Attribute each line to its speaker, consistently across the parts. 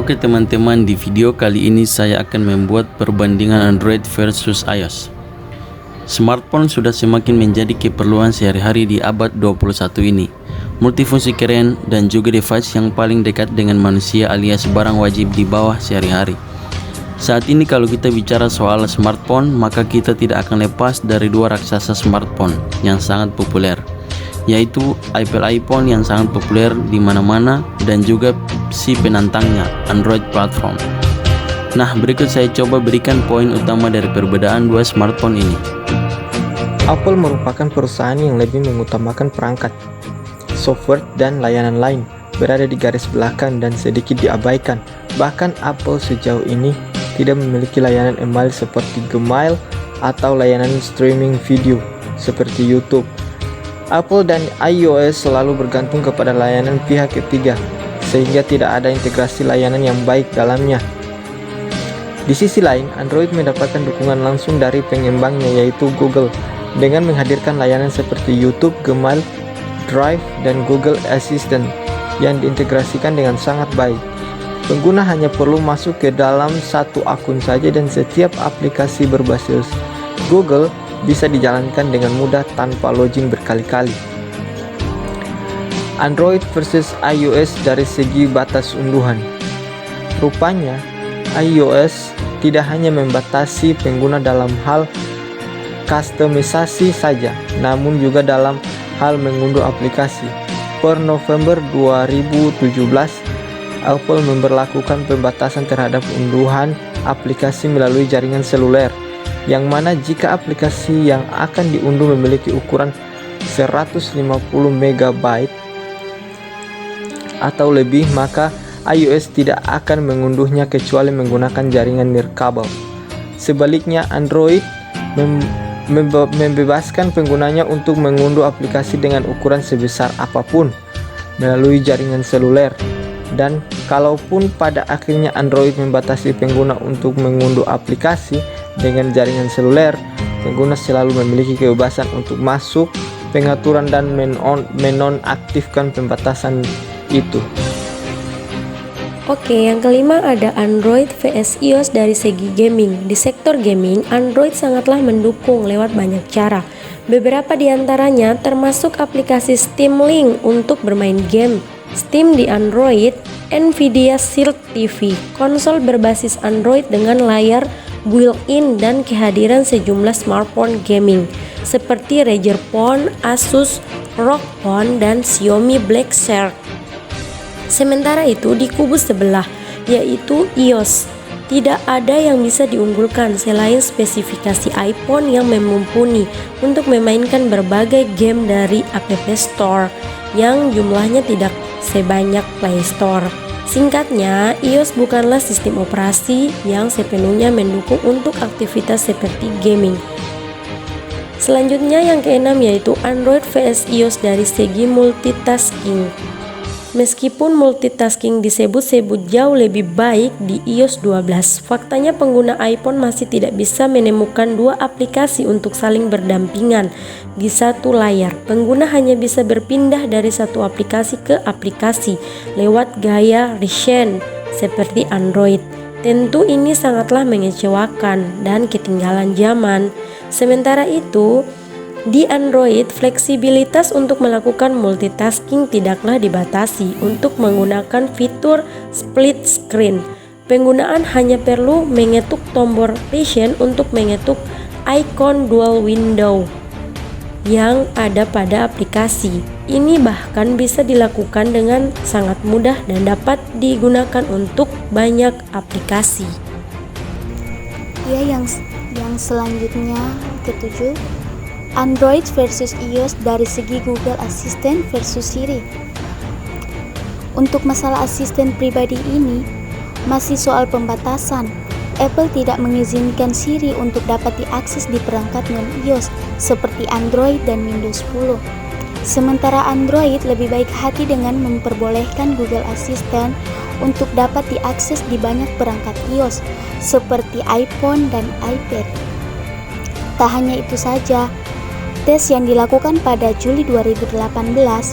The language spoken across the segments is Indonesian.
Speaker 1: Oke teman-teman, di video kali ini saya akan membuat perbandingan Android versus iOS. Smartphone sudah semakin menjadi keperluan sehari-hari di abad 21 ini. Multifungsi keren dan juga device yang paling dekat dengan manusia alias barang wajib di bawah sehari-hari. Saat ini kalau kita bicara soal smartphone, maka kita tidak akan lepas dari dua raksasa smartphone yang sangat populer, yaitu Apple iPhone yang sangat populer di mana-mana dan juga si penantangnya Android platform. Nah, berikut saya coba berikan poin utama dari perbedaan dua smartphone ini.
Speaker 2: Apple merupakan perusahaan yang lebih mengutamakan perangkat, software, dan layanan lain, berada di garis belakang dan sedikit diabaikan. Bahkan Apple sejauh ini tidak memiliki layanan email seperti Gmail atau layanan streaming video seperti YouTube. Apple dan iOS selalu bergantung kepada layanan pihak ketiga, sehingga tidak ada integrasi layanan yang baik dalamnya. Di sisi lain, Android mendapatkan dukungan langsung dari pengembangnya yaitu Google, dengan menghadirkan layanan seperti YouTube, Gmail, Drive, dan Google Assistant yang diintegrasikan dengan sangat baik. Pengguna hanya perlu masuk ke dalam satu akun saja dan setiap aplikasi berbasis Google bisa dijalankan dengan mudah tanpa login berkali-kali. Android versus iOS dari segi batas unduhan. Rupanya, iOS tidak hanya membatasi pengguna dalam hal kustomisasi saja, namun juga dalam hal mengunduh aplikasi. Per November 2017, Apple memberlakukan pembatasan terhadap unduhan aplikasi melalui jaringan seluler, yang mana jika aplikasi yang akan diunduh memiliki ukuran 150 MB atau lebih, maka iOS tidak akan mengunduhnya kecuali menggunakan jaringan nirkabel. Sebaliknya, Android membebaskan penggunanya untuk mengunduh aplikasi dengan ukuran sebesar apapun melalui jaringan seluler. Dan kalaupun pada akhirnya Android membatasi pengguna untuk mengunduh aplikasi dengan jaringan seluler, pengguna selalu memiliki kebebasan untuk masuk pengaturan dan menonaktifkan pembatasan itu.
Speaker 3: Oke, yang kelima ada Android vs iOS dari segi gaming. Di sektor gaming, Android sangatlah mendukung lewat banyak cara. Beberapa di antaranya termasuk aplikasi Steam Link untuk bermain game, Steam di Android, Nvidia Shield TV, konsol berbasis Android dengan layar built-in dan kehadiran sejumlah smartphone gaming seperti Razer Phone, Asus ROG Phone, dan Xiaomi Black Shark. Sementara itu di kubu sebelah, yaitu iOS, tidak ada yang bisa diunggulkan selain spesifikasi iPhone yang mumpuni untuk memainkan berbagai game dari App Store yang jumlahnya tidak sebanyak Play Store. Singkatnya, iOS bukanlah sistem operasi yang sepenuhnya mendukung untuk aktivitas seperti gaming. Selanjutnya yang keenam yaitu Android vs iOS dari segi multitasking. Meskipun multitasking disebut-sebut jauh lebih baik di iOS 12, faktanya pengguna iPhone masih tidak bisa menemukan dua aplikasi untuk saling berdampingan di satu layar. Pengguna hanya bisa berpindah dari satu aplikasi ke aplikasi lewat gaya recent seperti Android. Tentu ini sangatlah mengecewakan dan ketinggalan zaman. Sementara itu, di Android, fleksibilitas untuk melakukan multitasking tidaklah dibatasi untuk menggunakan fitur split screen. Penggunaan hanya perlu mengetuk tombol Passion untuk mengetuk ikon dual window yang ada pada aplikasi. Ini bahkan bisa dilakukan dengan sangat mudah dan dapat digunakan untuk banyak aplikasi.
Speaker 4: Ya, yang selanjutnya ketujuh, Android versus iOS dari segi Google Assistant versus Siri. Untuk masalah asisten pribadi ini masih soal pembatasan. Apple tidak mengizinkan Siri untuk dapat diakses di perangkat non-iOS seperti Android dan Windows 10. Sementara Android lebih baik hati dengan memperbolehkan Google Assistant untuk dapat diakses di banyak perangkat iOS seperti iPhone dan iPad. Tak hanya itu saja, tes yang dilakukan pada Juli 2018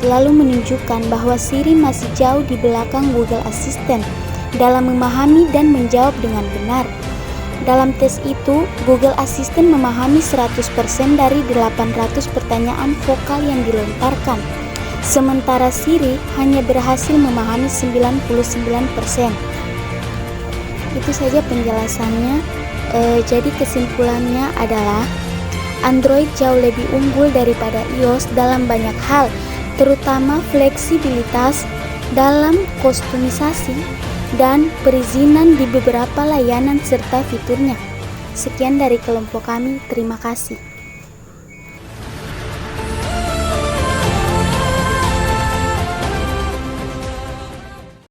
Speaker 4: lalu menunjukkan bahwa Siri masih jauh di belakang Google Assistant dalam memahami dan menjawab dengan benar. Dalam tes itu, Google Assistant memahami 100% dari 800 pertanyaan vokal yang dilontarkan, sementara Siri hanya berhasil memahami 99%. Itu saja penjelasannya. Jadi kesimpulannya adalah Android jauh lebih unggul daripada iOS dalam banyak hal, terutama fleksibilitas dalam kustomisasi dan perizinan di beberapa layanan serta fiturnya. Sekian dari kelompok kami, terima kasih.